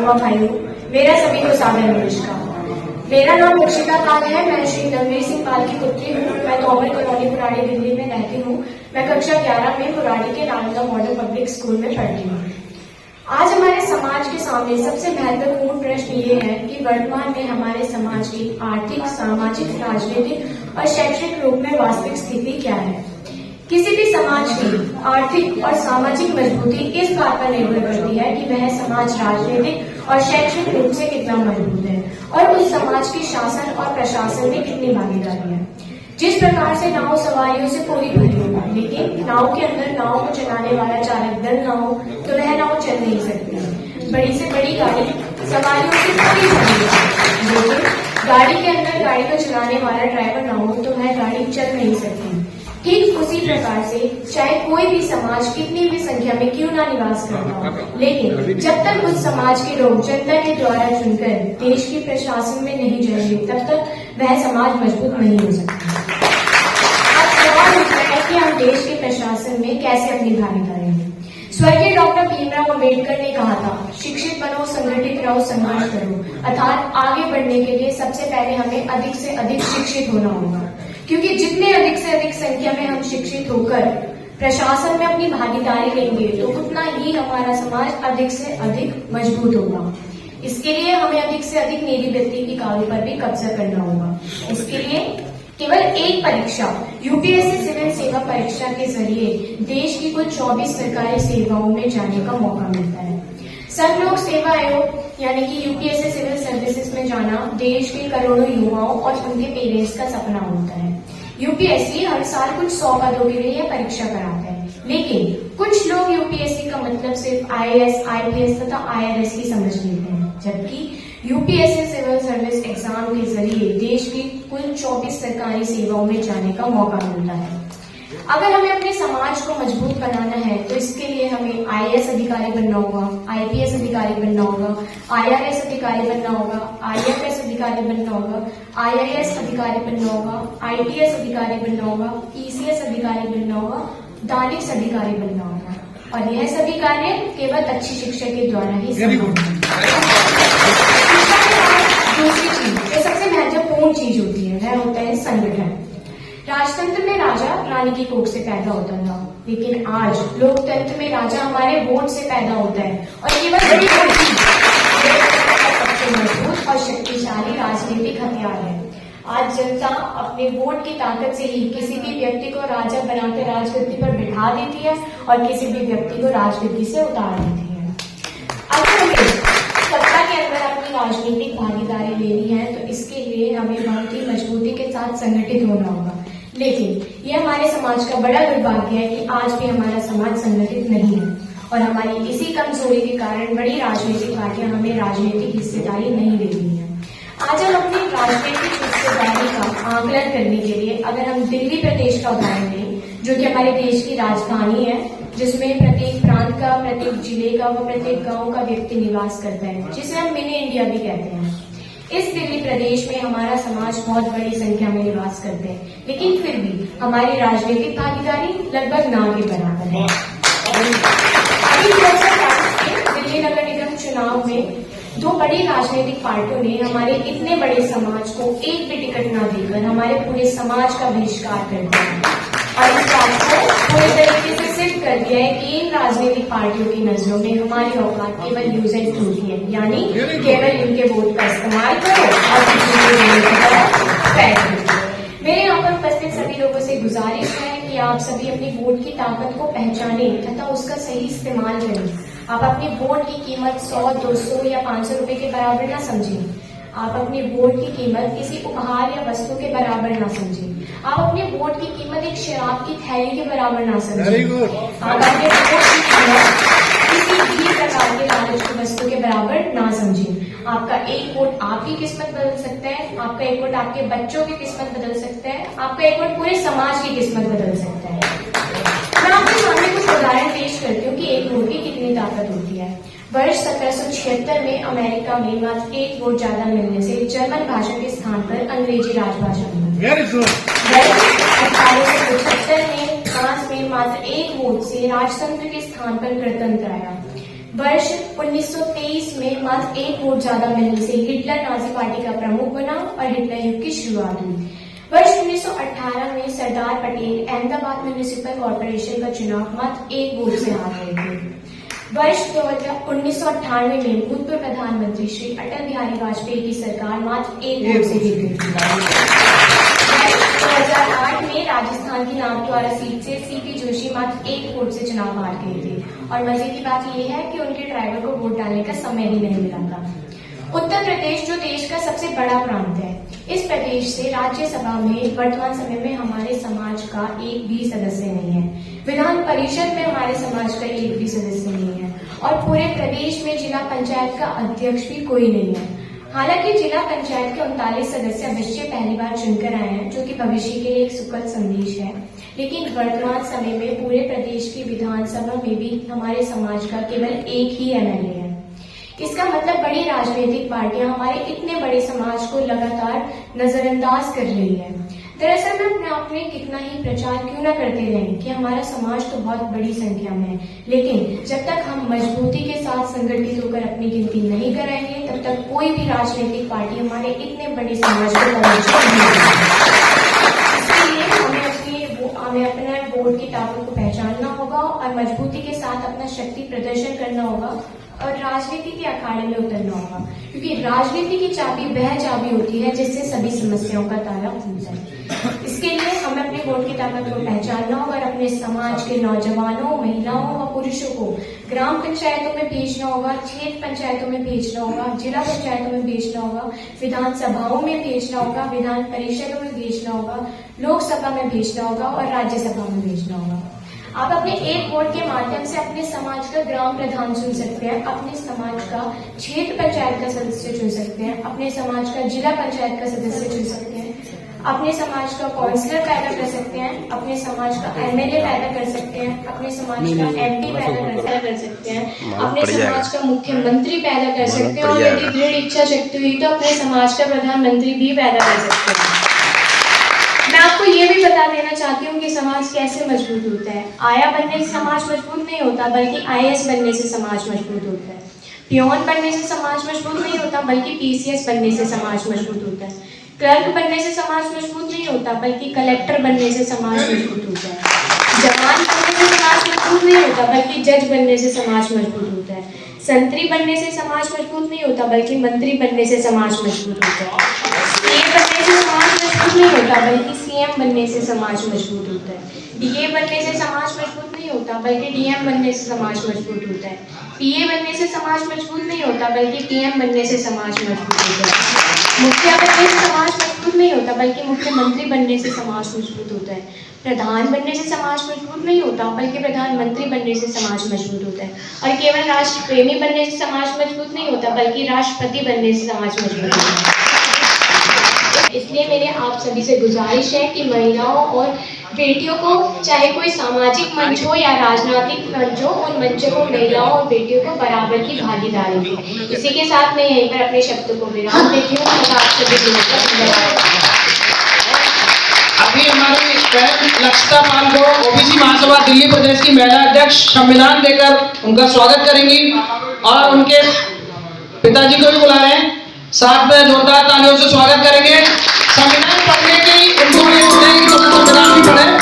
व भाइयों, मेरा सभी को सादर नमस्कार। मेरा नाम दक्षिता पाल है। मैं श्री रणवीर सिंह पाल की पुत्री हूँ। मैं तोमर कॉलोनी पुराड़ी दिल्ली में रहती हूँ। मैं कक्षा 11 में पुराड़ी के नालंदा मॉडल पब्लिक स्कूल में पढ़ती हूँ। आज हमारे समाज के सामने सबसे महत्वपूर्ण प्रश्न ये है कि वर्तमान में हमारे समाज की आर्थिक, सामाजिक, राजनीतिक और शैक्षणिक रूप में वास्तविक स्थिति क्या है। किसी भी समाज की आर्थिक और सामाजिक मजबूती इस बात पर निर्भर करती है कि वह समाज राजनीतिक और शैक्षणिक रूप से कितना मजबूत है और उस समाज की शासन और प्रशासन में कितनी भागीदारी है। जिस प्रकार से नाव सवारियों से पूरी भरी हो, लेकिन नाव के अंदर नाव को चलाने वाला चालक दल ना हो तो वह नाव चल नहीं सकती। बड़ी से बड़ी गाड़ी सवारियों से पूरी भरी हो, लेकिन गाड़ी के अंदर गाड़ी को चलाने वाला ड्राइवर ना हो तो वह गाड़ी चल नहीं सकती। ठीक उसी प्रकार से चाहे कोई भी समाज कितनी भी संख्या में क्यों ना निवास करता हो, लेकिन जब तक उस समाज के लोग जनता के द्वारा चुनकर देश की प्रशासन में नहीं जाएंगे, तब तक वह समाज मजबूत नहीं हो सकता। अब सवाल उठता है कि हम देश के प्रशासन में कैसे अपनी भागीदारी दें। स्वर्गीय डॉक्टर भीमराव अम्बेडकर ने कहा था, शिक्षित बनो, संगठित रहो, संघर्ष करो। अर्थात आगे बढ़ने के लिए सबसे पहले हमें अधिक से अधिक शिक्षित होना होगा, क्योंकि जितने अधिक से अधिक संख्या में हम शिक्षित होकर प्रशासन में अपनी भागीदारी लेंगे तो उतना ही हमारा समाज अधिक से अधिक मजबूत होगा। इसके लिए हमें अधिक से अधिक निरी व्यक्ति की कानून पर भी कब्जा करना होगा। इसके लिए केवल एक परीक्षा यूपीएससी सिविल सेवा परीक्षा के जरिए देश की कुल 24 सरकारी सेवाओं में जाने का मौका मिलता है। संघ लोक सेवा आयोग यानी कि यूपीएससी सिविल सर्विसेज में जाना देश के करोड़ों युवाओं और उनके पेरेंट्स का सपना होता है। यूपीएससी हर साल कुछ 100 पदों के लिए परीक्षा कराता है, लेकिन कुछ लोग यूपीएससी का मतलब सिर्फ आईएएस, आईपीएस तथा आईआरएस की समझ लेते हैं, जबकि यूपीएससी सिविल सर्विस एग्जाम के जरिए देश की कुल 24 सरकारी सेवाओं में जाने का मौका मिलता है। अगर हमें अपने समाज को मजबूत बनाना है तो इसके लिए हमें आईएएस अधिकारी बनना होगा, आईपीएस अधिकारी बनना होगा, आईआरएस अधिकारी बनना होगा, आईएफएस अधिकारी बनना होगा, आईएएस अधिकारी बनना होगा, आईटीएस अधिकारी बनना होगा, ईसीएस अधिकारी बनना होगा, दानिश अधिकारी बनना होगा। और यह सभी कार्य केवल अच्छी शिक्षा के द्वारा ही संभव है। दूसरी चीज, जो सबसे महत्वपूर्ण चीज होती है, वह होता है संगठन। राजतंत्र में राजा रानी की कोख से पैदा होता था, लेकिन आज लोकतंत्र में राजा हमारे वोट से पैदा होता है। और केवल बड़ी सबसे मजबूत और शक्तिशाली राजनीतिक हथियार है। आज जनता अपने वोट की ताकत से ही किसी भी व्यक्ति को राजा बनाकर राजगद्दी पर बिठा देती है और किसी भी व्यक्ति को राजगद्दी से उतार देती है। अगर हमें सत्ता के अंदर अपनी राजनीतिक भागीदारी लेनी है तो इसके लिए हमें बहुत ही मजबूती के साथ संगठित होना होगा। लेकिन यह हमारे समाज का बड़ा दुर्भाग्य है कि आज भी हमारा समाज संगठित नहीं है और हमारी इसी कमजोरी के कारण बड़ी राजनीतिक पार्टियां हमें राजनीतिक हिस्सेदारी नहीं दे रही है। आज हम अपनी राजनीतिक हिस्सेदारी का आकलन करने के लिए अगर हम दिल्ली प्रदेश का उदाहरण लें, जो कि हमारे देश की राजधानी है, जिसमें प्रत्येक प्रांत का, प्रत्येक जिले का व प्रत्येक गांव का व्यक्ति निवास करता है, जिसे हम मिनी इंडिया भी कहते हैं। इस दिल्ली प्रदेश में हमारा समाज बहुत बड़ी संख्या में निवास करते हैं, लेकिन फिर भी हमारी राजनीतिक भागीदारी लगभग ना के बराबर है। अभी 2022 के दिल्ली नगर निगम चुनाव में 2 बड़ी राजनीतिक पार्टियों ने हमारे इतने बड़े समाज को एक भी टिकट न देकर हमारे पूरे समाज का बहिष्कार कर दिया और इस बात को पूरी तरीके से सिद्ध कर दिया है कि इन राजनीतिक पार्टियों की नजरों में हमारी औकात केवल यूज एंड थ्रू की है, यानी केवल इनके वोट का इस्तेमाल करो और मेरे यहाँ पर उपस्थित सभी लोगों से गुजारिश है कि आप सभी अपनी वोट की ताकत को पहचाने तथा उसका सही इस्तेमाल करें। आप अपनी वोट की कीमत 100, 200 या 500 रुपए के बराबर ना समझें। आप अपने वोट की कीमत किसी उपहार या वस्तु के बराबर ना समझें। आप अपने वोट की कीमत एक शराब की थैली के बराबर ना समझें। आप अपने वोट की कीमत किसी भी प्रकार के लालच की वस्तु के बराबर ना समझें। आपका एक वोट आपकी किस्मत बदल सकता है, आपका एक वोट आपके बच्चों की किस्मत बदल सकता है, आपका एक वोट पूरे समाज की किस्मत बदल सकता है। मैं आपके सामने कुछ उदाहरण पेश करती हूँ कि एक वोट की कितनी ताकत होती है। वर्ष 1776 में अमेरिका में मात्र एक वोट ज्यादा मिलने से जर्मन भाषा के स्थान पर अंग्रेजी राजभाषा मिली। 1875 में फ्रांस में मात्र एक वोट से राजतंत्र के स्थान पर गणतंत्र आया। वर्ष 1923 में मात्र एक वोट ज्यादा मिलने से हिटलर नाजी पार्टी का प्रमुख बना और हिटलर युग की शुरुआत हुई। वर्ष 1918 में सरदार पटेल अहमदाबाद म्यूनिसिपल कॉर्पोरेशन का चुनाव मात्र एक वोट से हार गए थे। वर्ष 1998 में भूतपूर्व प्रधानमंत्री श्री अटल बिहारी वाजपेयी की सरकार मात्र एक वोट से जीत गई थी। 2008 में राजस्थान की नाथद्वारा सीट से सीपी जोशी मात्र एक वोट से चुनाव हार गए थे और मजे की बात यह है कि उनके ड्राइवर को वोट डालने का समय भी नहीं मिला था। उत्तर प्रदेश जो देश का सबसे बड़ा प्रांत है, इस प्रदेश से राज्यसभा में वर्तमान समय में हमारे समाज का एक भी सदस्य नहीं है। विधान परिषद में हमारे समाज का एक भी सदस्य नहीं है और पूरे प्रदेश में जिला पंचायत का अध्यक्ष भी कोई नहीं है। हालांकि जिला पंचायत के 39 सदस्य अवश्य पहली बार चुनकर आए हैं, जो कि भविष्य के लिए एक सुखद संदेश है, लेकिन वर्तमान समय में पूरे प्रदेश की विधानसभा में भी हमारे समाज का केवल एक ही एमएलए है। इसका मतलब बड़ी राजनीतिक पार्टियां हमारे इतने बड़े समाज को लगातार नजरअंदाज कर रही है। दरअसल मैं अपने आप में कितना ही प्रचार क्यों न करते रहें कि हमारा समाज तो बहुत बड़ी संख्या में है, लेकिन जब तक हम मजबूती के साथ संगठित होकर अपनी गिनती नहीं कराएंगे, तब तक कोई भी राजनीतिक पार्टी हमारे इतने बड़े समाज को तवज्जो नहीं देगी। इसलिए हमें अपने वोट की ताकत को पहचानना होगा और मजबूती के साथ अपना शक्ति प्रदर्शन करना होगा और राजनीति के अखाड़े में उतरना होगा, क्योंकि राजनीति की चाबी वह चाबी होती है जिससे सभी समस्याओं का ताला खुल जाए। इसके लिए हमें अपने वोट की ताकत को पहचानना होगा और अपने समाज के नौजवानों, महिलाओं व पुरुषों को ग्राम पंचायतों में भेजना होगा, क्षेत्र पंचायतों में भेजना होगा, जिला पंचायतों में भेजना होगा, विधानसभाओं में भेजना होगा, विधान परिषदों में भेजना होगा, लोकसभा में भेजना होगा और राज्यसभा में भेजना होगा। आप अपने एक वोट के माध्यम से अपने समाज का ग्राम प्रधान चुन सकते हैं, अपने समाज का क्षेत्र पंचायत का सदस्य चुन सकते हैं, अपने समाज का जिला पंचायत का सदस्य चुन सकते हैं, अपने समाज का काउंसलर पैदा कर सकते हैं, अपने समाज का एमएलए पैदा कर सकते हैं, अपने समाज का एमपी पैदा कर सकते हैं, अपने समाज का मुख्यमंत्री पैदा कर सकते हैं और यदि दृढ़ इच्छा शक्ति हुई तो अपने समाज का प्रधानमंत्री भी पैदा कर सकते हैं। मैं आपको ये भी बता देना चाहती हूँ कि समाज कैसे मजबूत होता है। आया बनने से समाज मजबूत नहीं होता, बल्कि आईएएस बनने से समाज मजबूत होता है। पियोन बनने से समाज मजबूत नहीं होता, बल्कि पीसीएस बनने से समाज मजबूत होता है। क्लर्क बनने से समाज मजबूत नहीं होता, बल्कि कलेक्टर बनने से समाज मजबूत होता है। जवान बनने से समाज मजबूत नहीं होता, बल्कि जज बनने से समाज मजबूत होता है। संतरी बनने से समाज मजबूत नहीं होता, बल्कि मंत्री बनने से समाज मजबूत होता है। सीए बनने से समाज मजबूत नहीं होता, बल्कि सीएम बनने से समाज मजबूत होता है। डीए बनने से समाज मजबूत नहीं होता, बल्कि डीएम बनने से समाज मजबूत होता है। पीए बनने से समाज मजबूत नहीं होता, बल्कि पीएम बनने से समाज मजबूत होता है। मुखिया बनने से समाज मजबूत नहीं होता, बल्कि मुख्यमंत्री बनने से समाज मजबूत होता है। प्रधान बनने से समाज मजबूत नहीं होता, बल्कि प्रधानमंत्री बनने से समाज मजबूत होता है। और केवल राष्ट्र प्रेमी बनने से समाज मजबूत नहीं होता, बल्कि राष्ट्रपति बनने से समाज मजबूत होता है। इसलिए मेरे आप सभी से गुजारिश है कि महिलाओं और बेटियों को, चाहे कोई सामाजिक मंच हो या राजनीतिक मंच हो, उन मंचों को महिलाओं और बेटियों को बराबर की भागीदारी दी। इसी के साथ मैं यहीं पर अपने शब्दों को विराम देती हूँ। आप सभी अभी हमारी बहन लक्षिता पाल को ओबीसी महासभा दिल्ली प्रदेश की महिला अध्यक्ष संविधान देकर उनका स्वागत करेंगी और उनके पिताजी को भी बुला रहे हैं, साथ में जोरदार तालियों से स्वागत करेंगे। संविधान पढ़ने की उनको संविधान भी पढ़े।